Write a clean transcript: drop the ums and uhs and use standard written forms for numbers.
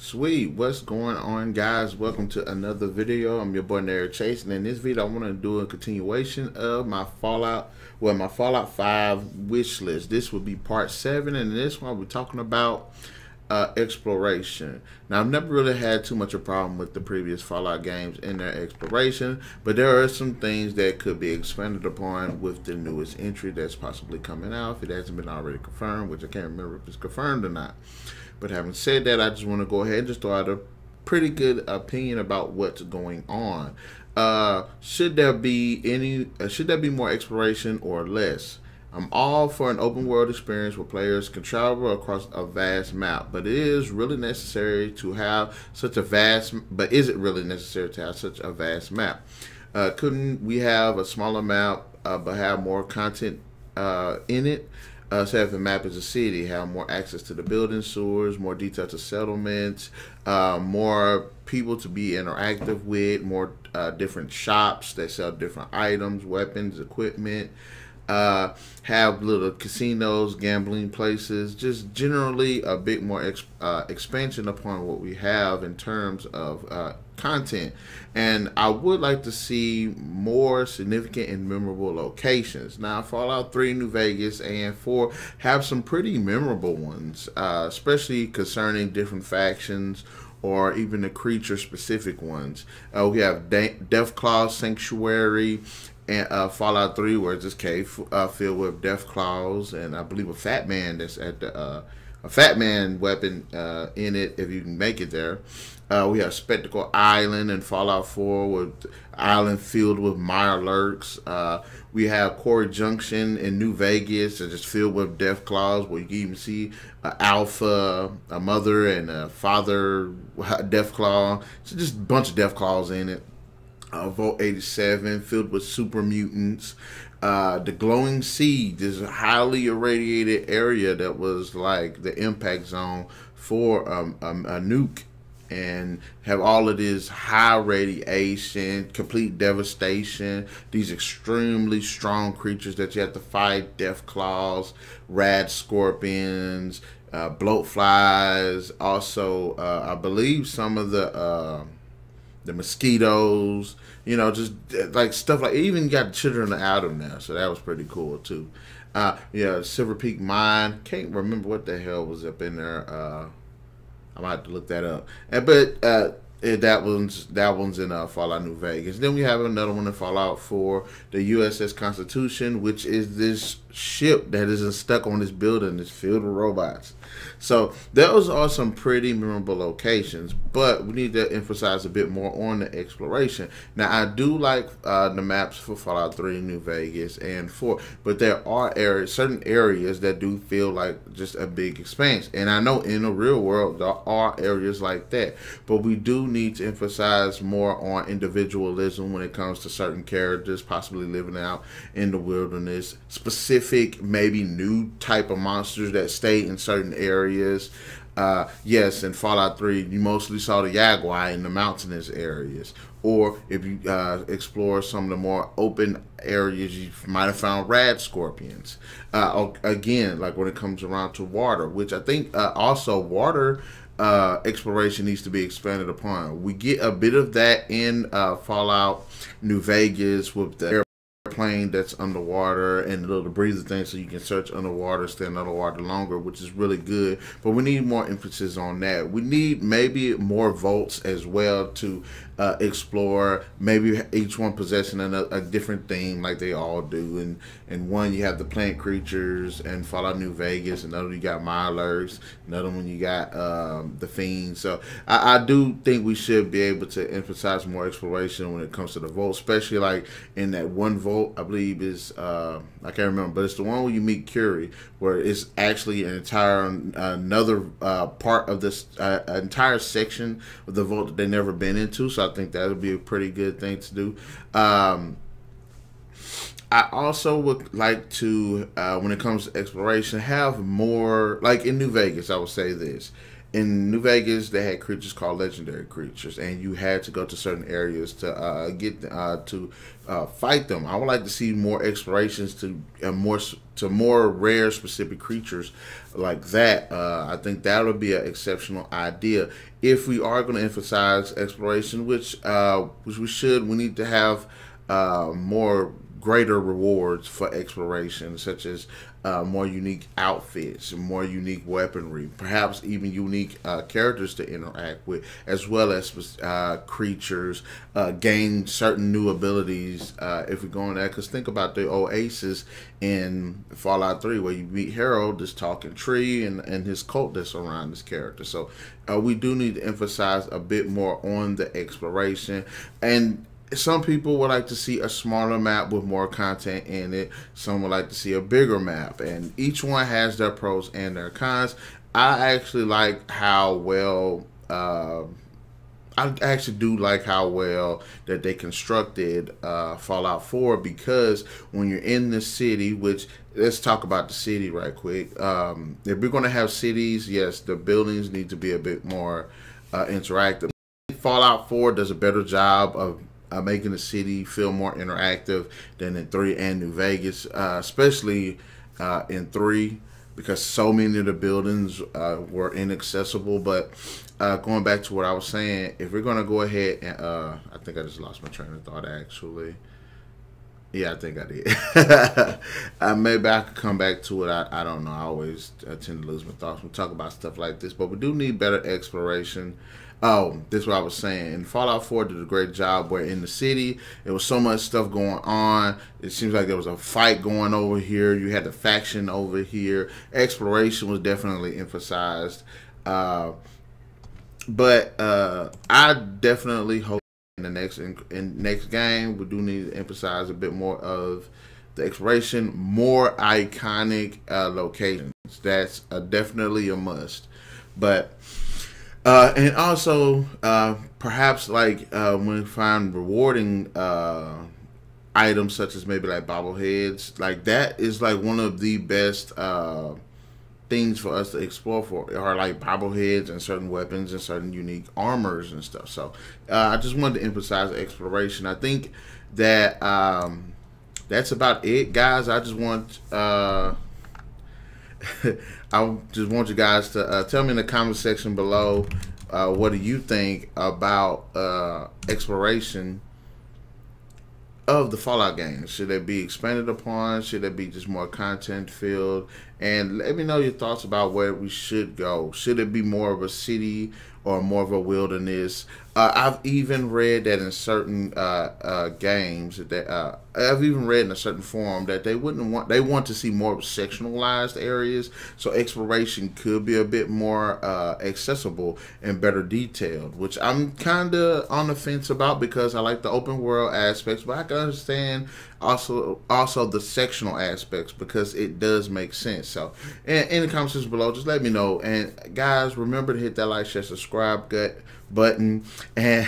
Sweet, what's going on, guys? Welcome to another video. I'm your boy Narik Chase, and in this video I want to do a continuation of my Fallout 5 wish list. This will be part 7, and in this one we're talking about exploration. Now, I've never really had too much of a problem with the previous Fallout games in their exploration, but there are some things that could be expanded upon with the newest entry that's possibly coming out, if it hasn't been already confirmed, which I can't remember if it's confirmed or not. But having said that, I just want to go ahead and just throw out a pretty good opinion about what's going on. Should there be more exploration or less? I'm all for an open world experience where players can travel across a vast map, but is it really necessary to have such a vast map? Couldn't we have a smaller map but have more content in it? Say if a map is a city, have more access to the building sewers, more detail to settlements, more people to be interactive with, more different shops that sell different items, weapons, equipment, have little casinos, gambling places, just generally a bit more expansion upon what we have in terms of content. And I would like to see more significant and memorable locations. Now, Fallout 3, New Vegas, and 4 have some pretty memorable ones, especially concerning different factions or even the creature-specific ones. We have Deathclaw Sanctuary and Fallout 3, where it's this cave filled with Deathclaws, and I believe a Fat Man that's at the a Fat Man weapon in it if you can make it there. We have Spectacle Island in Fallout 4 with island filled with Mirelurks. We have Quarry Junction in New Vegas that's just filled with Deathclaws, where you can even see an alpha, a mother, and a father Deathclaw. So just a bunch of Deathclaws in it. Pt.7 filled with super mutants. The glowing sea, this highly irradiated area that was like the impact zone for a nuke, and have all of this high radiation, complete devastation, these extremely strong creatures that you have to fight, Deathclaws, rad scorpions, bloat flies, also I believe some of the mosquitoes, you know, just like stuff like, even got the Children of Adam now, so that was pretty cool too. Yeah, Silver Peak Mine, can't remember what the hell was up in there. I might have to look that up. But that one's in Fallout New Vegas. Then we have another one in Fallout 4, the USS Constitution, which is this ship that isn't stuck on this building. It's filled with robots. So those are some pretty memorable locations, but we need to emphasize a bit more on the exploration. Now, I do like the maps for Fallout 3, New Vegas, and 4, but there are certain areas that do feel like just a big expanse. And I know in the real world there are areas like that, but we do need to emphasize more on individualism when it comes to certain characters possibly living out in the wilderness, specific maybe new type of monsters that stay in certain areas. Yes, in Fallout 3 you mostly saw the Jaguar in the mountainous areas, or if you explore some of the more open areas, you might have found rad scorpions. Again, like when it comes around to water, which I think also water exploration needs to be expanded upon. We get a bit of that in Fallout New Vegas with the airplane that's underwater and the little breather thing, so you can search underwater, stay underwater longer, which is really good. But we need more emphasis on that. We need maybe more vaults as well to explore, maybe each one possessing a different theme like they all do. And one you have the plant creatures and Fallout New Vegas, another you got Mirelurks, another one you got the Fiends. So I do think we should be able to emphasize more exploration when it comes to the vault, especially like in that one vault I believe is I can't remember, but it's the one where you meet Curie, where it's actually an entire another part of this entire section of the vault that they never been into. So I think that would be a pretty good thing to do. I also would like to, when it comes to exploration, have more, like in New Vegas, I would say this. in New Vegas, they had creatures called legendary creatures, and you had to go to certain areas to get to fight them. I would like to see more explorations to more rare specific creatures like that. I think that would be an exceptional idea. If we are going to emphasize exploration, which we should, we need to have more greater rewards for exploration, such as more unique outfits, more unique weaponry, perhaps even unique characters to interact with, as well as creatures, gain certain new abilities if we go on that. Because think about the Oasis in Fallout 3, where you meet Harold, this talking tree, and his cult that's around this character. So we do need to emphasize a bit more on the exploration. And some people would like to see a smaller map with more content in it. Some would like to see a bigger map, and each one has their pros and their cons. I actually like how well I actually do like how well that they constructed Fallout 4, because when you're in the city, which, let's talk about the city right quick. If we're going to have cities, yes, the buildings need to be a bit more interactive. Fallout 4 does a better job of making the city feel more interactive than in 3 and New Vegas, especially in 3, because so many of the buildings were inaccessible. But going back to what I was saying, if we're going to go ahead and I think I just lost my train of thought, actually. Yeah, I think I did. Maybe I could come back to it. I don't know. I always tend to lose my thoughts when we talk about stuff like this. But we do need better exploration. Oh, this is what I was saying. And Fallout 4 did a great job where in the city, there was so much stuff going on. It seems like there was a fight going over here. You had the faction over here. Exploration was definitely emphasized. But I definitely hope in the next game, we do need to emphasize a bit more of the exploration, more iconic locations. That's definitely a must. But and also perhaps like when we find rewarding items such as maybe like bobbleheads, like that is like one of the best things for us to explore for, are like bobbleheads and certain weapons and certain unique armors and stuff. So I just wanted to emphasize exploration. I think that that's about it, guys. I just want I just want you guys to tell me in the comment section below, what do you think about exploration of the Fallout games? Should it be expanded upon? Should it be just more content filled? And let me know your thoughts about where we should go. Should it be more of a city or more of a wilderness? I've even read that in certain games that I've even read in a certain forum that they want to see more sectionalized areas, so exploration could be a bit more accessible and better detailed, which I'm kind of on the fence about, because I like the open world aspects, but I can understand also the sectional aspects, because it does make sense. So in the comments below, just let me know. And guys, remember to hit that like, share, subscribe button, and